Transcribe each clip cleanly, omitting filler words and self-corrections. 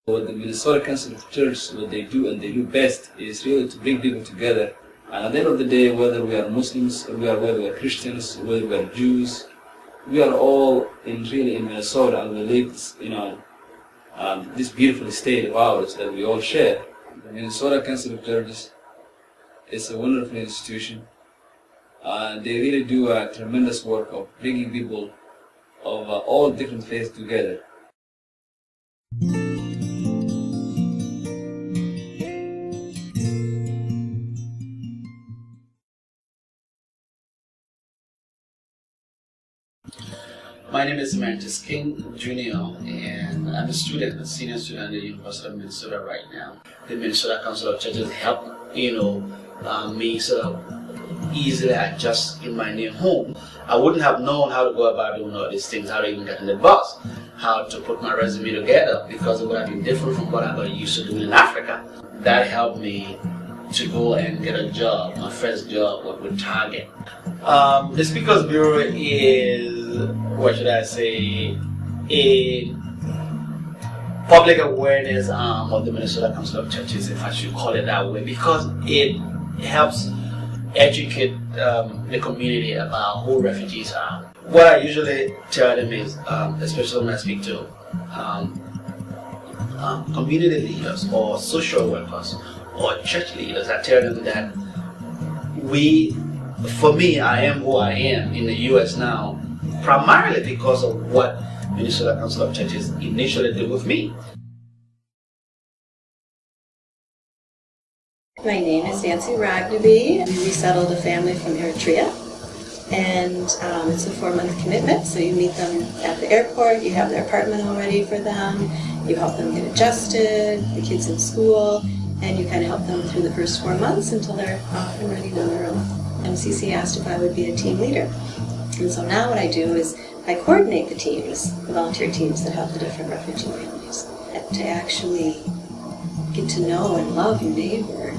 What the Minnesota Council of Churches, what they do and they do best is really to bring people together. And at the end of the day, whether we are Muslims, or whether we are Christians, whether we are Jews, we are all really in Minnesota, and we live, this beautiful state of ours that we all share. The Minnesota Council of Churches is a wonderful institution. They really do a tremendous work of bringing people of all different faiths together. My name is Emeritus King Jr. and I'm a senior student at the University of Minnesota right now. The Minnesota Council of Churches helped, me sort of easily adjust in my new home. I wouldn't have known how to go about doing all these things, how to even get in the bus, how to put my resume together, because it would have been different from what I got used to doing in Africa. That helped me to go and get a job. My first job with Target. The Speakers Bureau is, what should I say, a public awareness arm of the Minnesota Council of Churches, if I should call it that way, because it helps educate the community about who refugees are. What I usually tell them is, especially when I speak to community leaders or social workers or church leaders, I tell them that for me, I am who I am in the U.S. now, primarily because of what Minnesota Council of Churches initially did with me. My name is Nancy Ragnaby. We resettled a family from Eritrea, and it's a 4-month commitment. So you meet them at the airport, you have their apartment all ready for them, you help them get adjusted, the kids in school, and you kind of help them through the first 4 months until they're off and running on their own. MCC asked if I would be a team leader. And so now what I do is I coordinate the teams, the volunteer teams that help the different refugee families, to actually get to know and love your neighbor.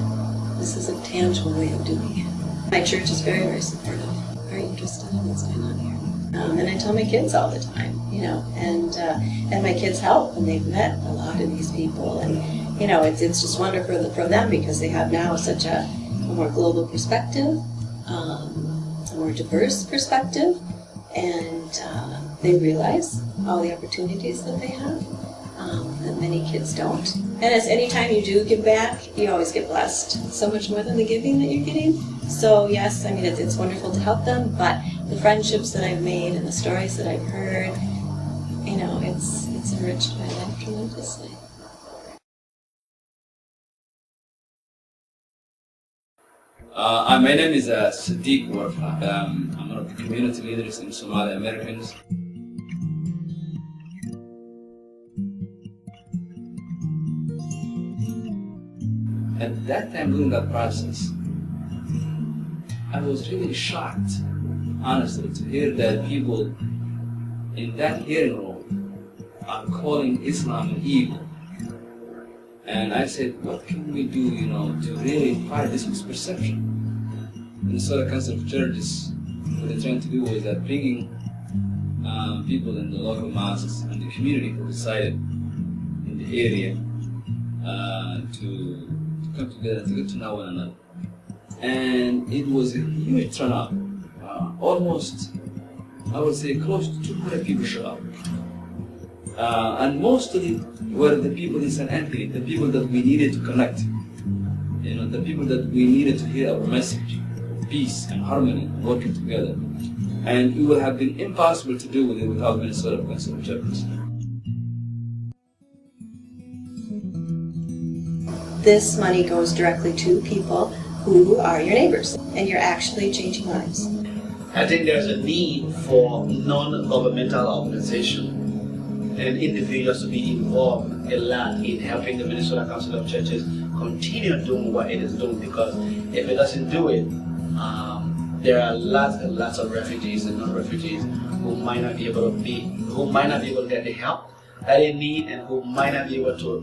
This is a tangible way of doing it. My church is very, very supportive, very interested in what's going on here. And I tell my kids all the time, and my kids help, and they've met a lot of these people, and it's just wonderful for them because they have now such a more global perspective, a more diverse perspective, and they realize all the opportunities that they have that many kids don't. And as any time you do give back, you always get blessed so much more than the giving that you're getting. So yes, it's wonderful to help them, but the friendships that I've made and the stories that I've heard, it's enriched my life tremendously. My name is Sadiq Warfa. I'm one of the community leaders in Somali Americans. At that time during that process, I was really shocked, honestly, to hear that people in that hearing room are calling Islam an evil. And I said, what can we do, to really fight this misperception? The Minnesota Council of Churches, what they're trying to do is that bringing people in the local mosques and the community who resided in the area to come together to get to know one another. And it was a huge turnout. Almost, I would say, close to 200 people showed up. And mostly were the people in St. Anthony, the people that we needed to connect, the people that we needed to hear our message of peace and harmony, working together. And it would have been impossible to do it without Minnesota Council of Churches. This money goes directly to people who are your neighbors, and you're actually changing lives. I think there's a need for non-governmental organizations and individuals to be involved a lot in helping the Minnesota Council of Churches continue doing what it is doing, because if it doesn't do it, there are lots and lots of refugees and non-refugees who might not be able to get the help that they need, and who might not be able to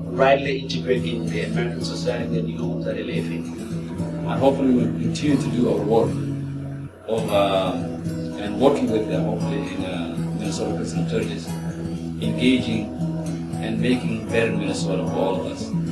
rightly integrate in the American society and the new homes that they live in. And hopefully we'll continue to do our work and working with them, hopefully in Minnesota Council of Churches, engaging and making better Minnesota for all of us.